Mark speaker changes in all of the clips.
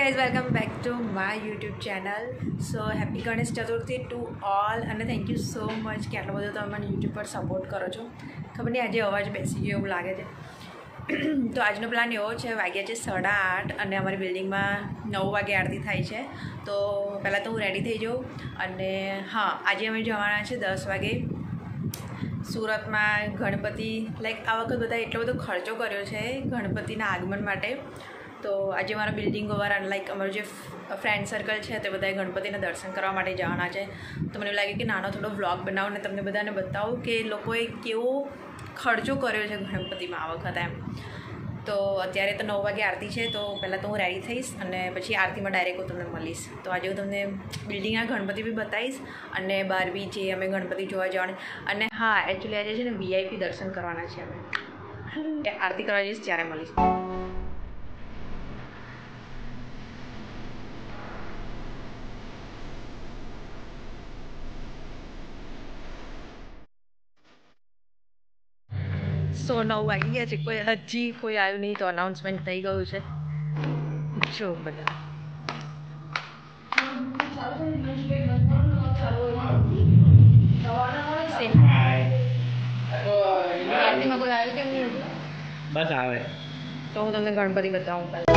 Speaker 1: guys, welcome back to my YouTube channel. So happy Ganesh Chaturthi to all and thank you so much કે આટલો બધો તમે મને YouTube પર support કરો છો. ખબર નહીં આજે અવાજ બેસી ગયો એવું લાગે છે. તો આજનો પ્લાન એવો છે, વાગ્યા છે 8:30 અને અમારી બિલ્ડિંગમાં 9 વાગે આરતી થાય છે. તો પહેલાં તો હું રેડી થઈ જાઉં અને હા, આજે અમે જવાના છે 10 વાગે સુરતમાં ગણપતિ. લાઈક આ વખત બધા એટલો બધો ખર્ચો કર્યો છે ગણપતિના આગમન માટે. તો આજે મારા બિલ્ડિંગોવાળા લાઈક અમારું જે ફ્રેન્ડ સર્કલ છે તે બધાએ ગણપતિના દર્શન કરવા માટે જવાના છે. તો મને એવું લાગે કે નાનો થોડો વ્લોગ બનાવું ને તમને બધાને બતાવું કે લોકોએ કેવો ખર્ચો કર્યો છે ગણપતિમાં આ વખતે એમ. તો અત્યારે તો 9 વાગે આરતી છે, તો પહેલાં તો હું રેડી થઈશ અને પછી આરતીમાં ડાયરેક્ટ હું તમને મળીશ. તો આજે હું તમને બિલ્ડિંગના ગણપતિ બી બતાવીશ અને બહાર બી જે અમે ગણપતિ જોવા જવાના. અને હા, એકચ્યુઅલી આજે છે ને VIP દર્શન કરવાના છે અમે. આરતી કરવા જઈશ ત્યારે મળીશ. સો 9 વાગી ગયા છે, હજી કોઈ આવ્યું નહીં. તો અનાઉન્સમેન્ટ થઈ ગયું છે. જો બધા આરતીમાં કોઈ આવ્યું કેમ નહીં? બસ આવે તો હું તમને ગણપતિ બતાવું પહેલાં.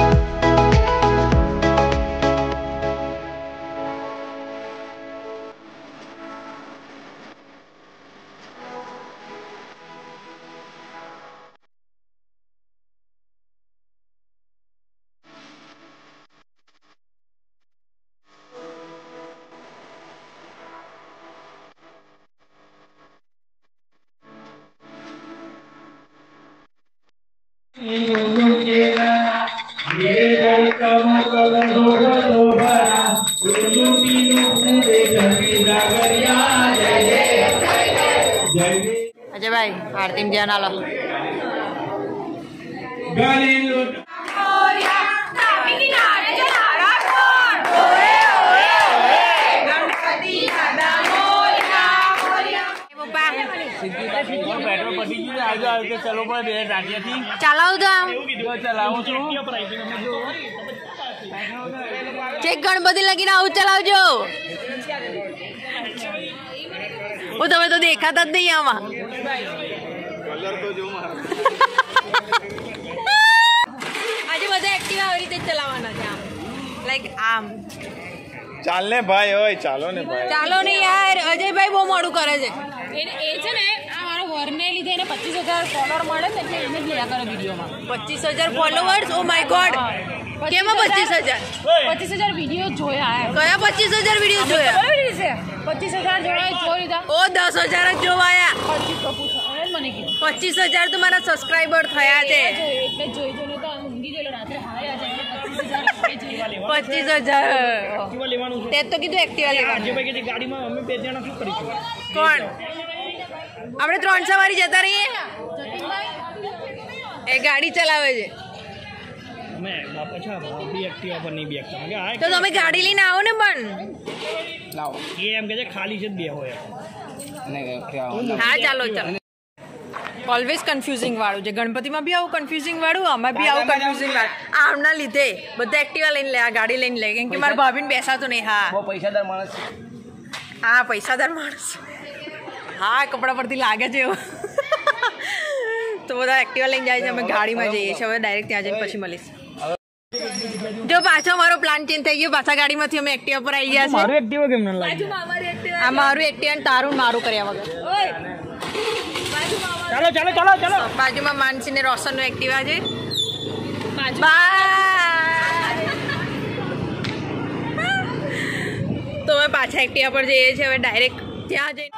Speaker 1: અજય ભાઈ આરતી માં ધ્યાન આલો. ચલાવું તો આમ ચેક ગણપતિ લગીને આવું ચલાવજો. હું તમે તો દેખાતા જ નહીં આમાં. આજે બધા એક્ટિવા આવી રીતે ચલાવવાના છે આમ, લાઈક આમ.
Speaker 2: ચાલ ને ભાઈ, ઓય ચાલો ને ભાઈ.
Speaker 1: ચાલો ને યાર, અજયભાઈ બહુ મોડું કરે છે.
Speaker 3: એ છે ને આ મારો વરને લીધે એને 25,000 ફોલોવર મળે ને, એટલે એને જ લીધા કરે વિડીયોમાં.
Speaker 1: 25,000 ફોલોવર્સ? ઓ માય ગોડ, કેમાં 25,000?
Speaker 3: 25,000 વિડીયો જોયા.
Speaker 1: કયા 25,000 વિડીયો જોયા?
Speaker 3: 25,000 જોઈ લીધા.
Speaker 1: ઓ 10,000 જ જોવાયા.
Speaker 3: 25 મને કીધું
Speaker 1: 25,000 તો મારા સબસ્ક્રાઇબર થયા છે.
Speaker 3: એટલે જોઈ જોઈને તો ઊંઘી ગયેલો રાત્રે. હાય આજે
Speaker 1: 25,000 તે તો કીધું એક્ટિવા લેવાનું.
Speaker 2: ગાડીમાં અમે 2 જણા શું કરીશું?
Speaker 1: કોણ? આપણે 3 સવારી જતા રહીએ. એ ગાડી ચલાવે છે. તો તમે ગાડી લઈને આવો ને. પણ
Speaker 2: લાવો એ એમ કે છે ખાલી છે 2 હોય.
Speaker 1: હા ચાલો ચાલો. ઓલવેઝ કન્ફ્યુઝિંગ વાળું છે. ગણપતિમાં બી આવું કન્ફ્યુઝિંગ વાળું, આમાં બી આવું કન્ફ્યુઝિંગ વાળું. આમના લીધે બધા એક્ટિવા લઈને લે, આ ગાડી લઈને લે, કેમ કે મારા ભાભીને બેસાતું નહીં. હા
Speaker 2: બહુ પૈસાદાર માણસ.
Speaker 1: હા પૈસાદાર માણસ. હા કપડા પરથી લાગે છે એવું. તો બધા એક્ટિવા લઈને જાય છે, અમે ગાડીમાં જઈએ છીએ. હવે ડાયરેક્ટ ત્યાં જઈને પછી મળીશ. જો પાછો મારો પ્લાન ચેન્જ થઈ ગયો. પાછા ગાડીમાંથી અમે એક્ટિવા પર આવી ગયા છે.
Speaker 2: મારું એક્ટિવા કેમ ન લાગે?
Speaker 1: આ મારું એક્ટિવા અને તારું મારું કર્યા વગર.
Speaker 2: ચાલો ચાલો ચાલો ચાલો.
Speaker 1: બાજુમાં માનસી ને રોશન નું એક્ટિવા છે. તો અમે પાછા એક્ટિવા પર જઈએ છીએ. હવે ડાયરેક્ટ ત્યાં જઈને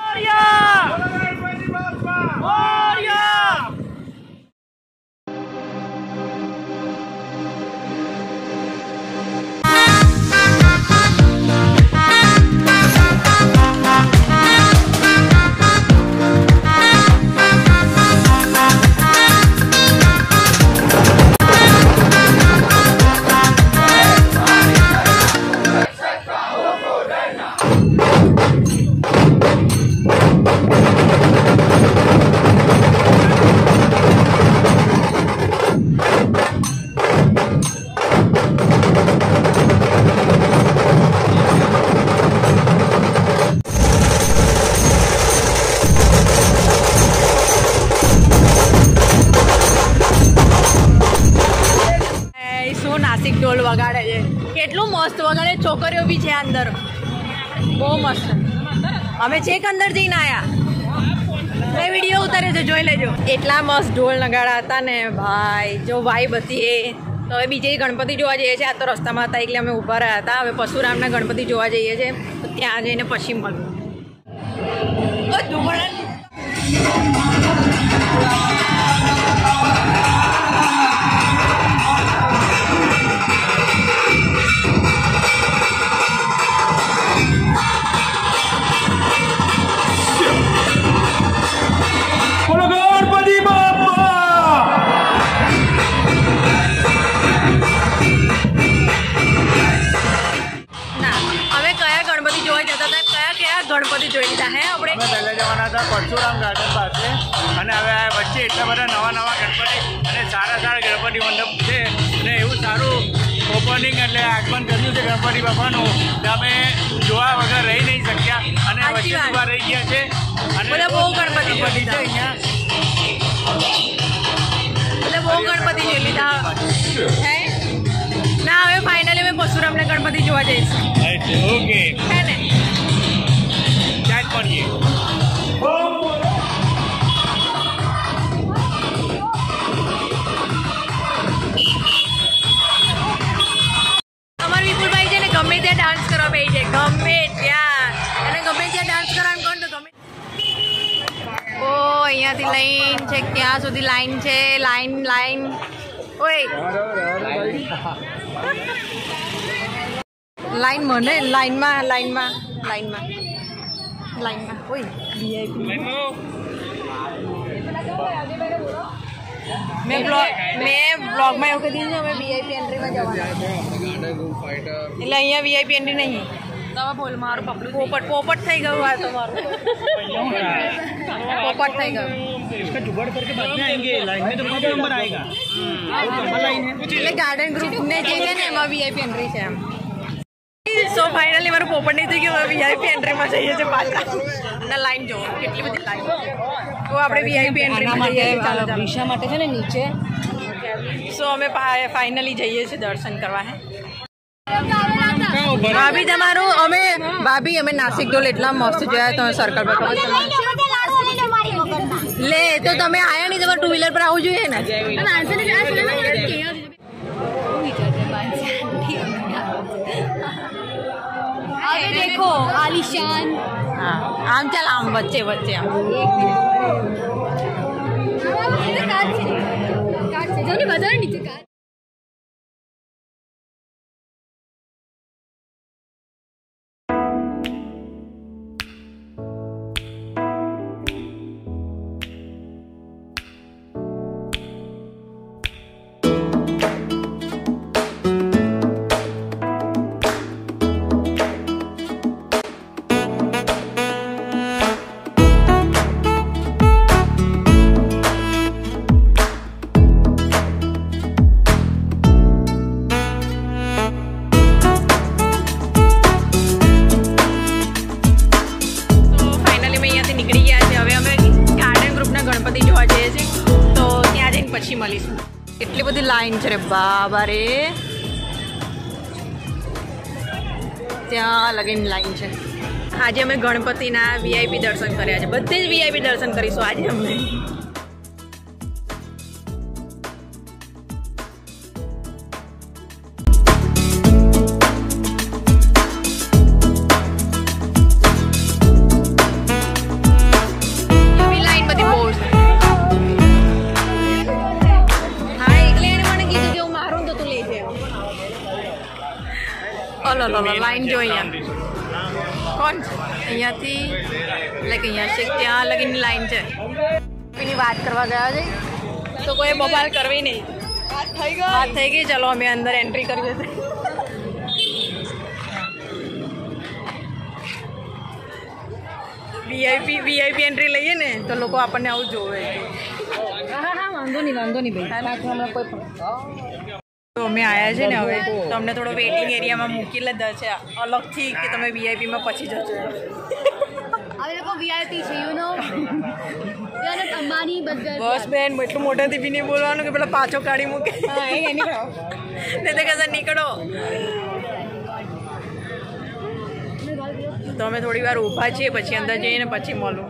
Speaker 1: નાસિક ઢોલ વગાડે છે. કેટલું મસ્ત વગાડે. છોકરીઓ બી છે અંદર, બહુ મસ્ત. અમે છેક અંદર જઈને આવ્યા, મેં વિડીયો ઉતાર્યો છે, જોઈ લેજો. એટલા મસ્ત ઢોલ નગાડા હતા ને ભાઈ, જો વાઈબ હતી એ. તો હવે બીજે ગણપતિ જોવા જઈએ છીએ. આ તો રસ્તામાં હતા એટલે અમે ઊભા રહ્યા હતા. હવે પરશુરામના ગણપતિ જોવા જઈએ છીએ, તો ત્યાં જઈને પછી મળ્યું. ગણપતિ જોઈ લીધા હે આપણે.
Speaker 2: પહેલા જવાના હતા પરશુરામ ગાર્ડન પાસે, અને હવે વચ્ચે એટલા બધા નવા ગણપતિ અને સારા ગણપતિ મંડપ છે, અને એવું સારું ઓપનિંગ એટલે આગમન કર્યું છે ગણપતિ બાપાનું, અમે જોવા વગર રહી નહીં શક્યા અને વચ્ચે ઉભા રહી ગયા છે. અને
Speaker 1: બહુ ગણપતિ જોઈ લીધા
Speaker 2: અહીંયા,
Speaker 1: બહુ ગણપતિ જોઈ લીધા હે ના. હવે ફાઇનલી અમે પરશુરામના ગણપતિ જોવા જઈશું.
Speaker 2: ઓકે
Speaker 1: હે ને, અમાર વિપુલભાઈ છે ને ગમે ત્યાં ડાન્સ કરવા બેસી જાય, ગમે ત્યાં. અને ગમે ત્યાં ડાન્સ કરવાનું કોણ તો ગમે. ઓ અહીંયાથી લાઈન છે, ત્યાં સુધી લાઈન છે. લાઈન ઓય લાઈન મને લાઈનમાં ઓય વીઆઈપી. મેં બ્લોગમાં એવું કહી દીધું અમે વીઆઈપી એન્ટ્રીમાં જવાના, એટલે અહીંયા વીઆઈપી એન્ટ્રી નહીં.
Speaker 3: તમે બોલ, મારું પકડું.
Speaker 1: પોપટ થઈ ગયું આ તો મારું. પોપટ થઈ ગયું.
Speaker 2: इसका जुगाड़ करके बाद में आएंगे, लाइन में तो कौन नंबर आएगा. लाइन है
Speaker 1: એટલે ગાર્ડન ગ્રુપને જે છે ને એમાં વીઆઈપી એન્ટ્રી છે એમ. સો ફાઇનલી મારું પોપટ નહીં થઈ ગયું. વીઆઈપી એન્ટ્રીમાં જઈએ છીએ પાછા. અને લાઈન જો કેટલી બધી લાઈન. તો આપણે વીઆઈપી એન્ટ્રીમાં જઈએ. ચાલો
Speaker 3: દિશા માટે છે ને નીચે.
Speaker 1: સો અમે ફાઇનલી જઈએ છીએ દર્શન કરવા. હે ભાભી તમારું અમે નાસિક ઢોલ એટલા મસ્ત જોયા તમે સર્કલ પર. લે તો તમે આયા નહીં, તમારે 2 વ્હીલર પર આવવું જોઈએ ને.
Speaker 3: अरे देखो आलिशान.
Speaker 1: हाँ आम चल आम बच्चे आम.
Speaker 3: बता नीचे कार. પછી મળીશું. એટલી બધી લાઈન છે રે બાબા રે, ત્યાં લગીને લાઈન છે. આજે અમે ગણપતિના વીઆઈપી દર્શન કર્યા છે. બધે જ વીઆઈપી દર્શન કરીશું આજે અમે. લાઈન જો અહીંયા કોણ છે, અહીંયાથી લાઈક અહીંયા છે ત્યાં લગીની લાઈન છે. એની વાત કરવા ગયા છે તો કોઈ બબાલ કરવી નહીં. વાત થઈ ગઈ. ચલો અમે અંદર એન્ટ્રી કરી દઈએ. વીઆઈપી એન્ટ્રી લઈએ ને તો લોકો આપણને આવું જોવે. વાંધો નહીં ભાઈ.
Speaker 1: તો અમે આવ્યા છે ને હવે તો અમને થોડો વેઇટિંગ એરિયામાં મૂકી લીધા છે અલગથી કે તમે વીઆઈપીમાં પછી જજો.
Speaker 3: હવે લોકો વીઆઈપી છે યુ નો અંબાની બર્ગર
Speaker 1: બસ બેન એટલું મોટેથી બી નહીં બોલવાનું કે પેલા પાછો કાઢી મૂકે ને તે કહેશે નીકળો. તો અમે થોડી વાર ઊભા છીએ, પછી અંદર જઈએ ને પછી મળું.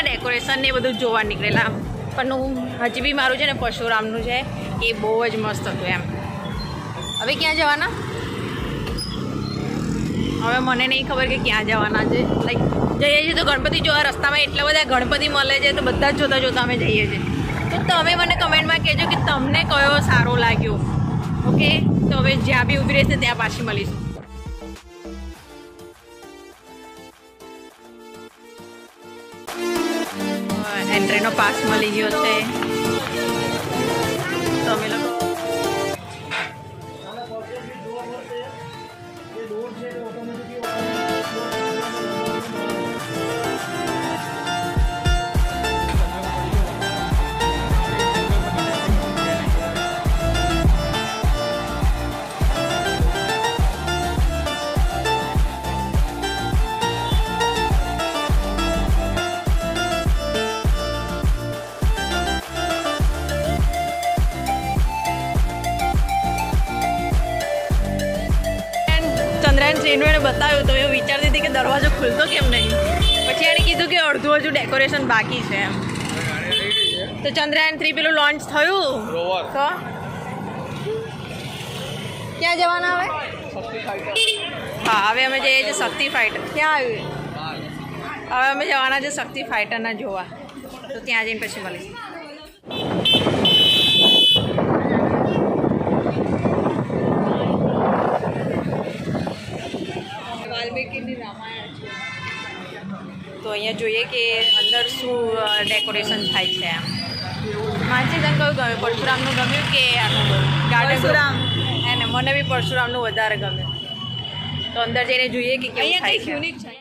Speaker 1: ડેકોરેશન ને બધું જોવા નીકળેલા, પણ હજી બી મારું છે ને પરશુરામનું છે એ બહુ જ મસ્ત હતું એમ. હવે ક્યાં જવાના? હવે મને નહીં ખબર કે ક્યાં જવાના છે. લાઈક જઈએ છીએ તો ગણપતિ જોવા રસ્તામાં એટલા બધા ગણપતિ મળે છે તો બધા જ જોતા જોતા અમે જઈએ છીએ. તો તમે મને કમેન્ટમાં કહેજો કે તમને કયો સારો લાગ્યો. ઓકે, તો હવે જ્યાં બી ઊભી રહેશે ત્યાં પાછી મળીશું. એન્ટ્રીનો પાસ મળી ગયો છે તો અમે લોકો એને બતાવ્યું તો એ વિચારતી હતી કે દરવાજો ખુલતો કેમ નહીં, પછી એણે કીધું કે અડધું હજુ ડેકોરેશન બાકી છે એમ. તો ચંદ્રયાન 3 પેલું લોન્ચ થયું તો ક્યાં જવાના હવે? હા, હવે અમે જઈએ છીએ શક્તિ ફાઇટર. ક્યાં આવ્યું? હવે અમે જવાના છે શક્તિ ફાઇટરના જોવા, તો ત્યાં જઈને પછી મળીશું. તો અહીંયા જોઈએ કે અંદર શું ડેકોરેશન થાય છે એમ. માનસી તને કયું ગમ્યું? પરશુરામનું ગમ્યું કે ગાર્ડન? પરશુરામ. એને મને બી પરશુરામનું વધારે ગમ્યું. તો અંદર જઈને જોઈએ કે કેવું થાય છે. યુનિક છે.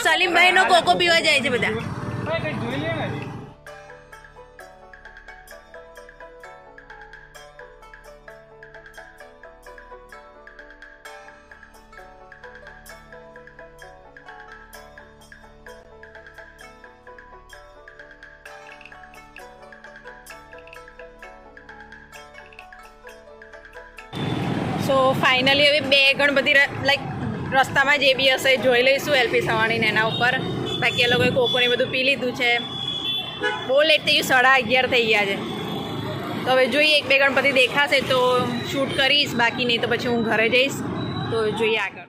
Speaker 1: સલીમભાઈ નો કોકો પીવા જાય છે બધા. સો ફાઇનલી હવે 2 ગણપતિ લાઈક રસ્તામાં જે બી હશે જોઈ લઈશું એલપી સવાણીને એના ઉપર. બાકી એ લોકોએ કોકોને બધું પી લીધું છે. બહુ લેટ થઈ ગયું, 11:30 થઈ ગયા છે. તો હવે જોઈએ 1-2 ગણપતિ દેખાશે તો શૂટ કરીશ, બાકી નહીં તો પછી હું ઘરે જઈશ. તો જોઈએ આગળ.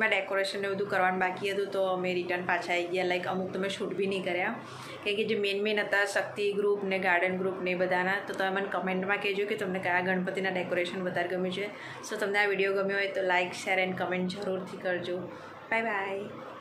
Speaker 1: ગણપતિમાં ડેકોરેશન ને બધું કરવાનું બાકી હતું તો અમે રિટર્ન પાછા આવી ગયા. લાઈક અમુક તમે શૂટ બી નહીં કર્યા કે જે મેન હતા શક્તિ ગ્રુપ ને ગાર્ડન ગ્રુપ ને બધાના. તો તમે મને કમેન્ટમાં કહેજો કે તમને કયા ગણપતિના ડેકોરેશન વધારે ગમ્યું છે. સો તમને આ વિડીયો ગમ્યો હોય તો લાઇક શેર એન્ડ કમેન્ટ જરૂરથી કરજો. Bye bye.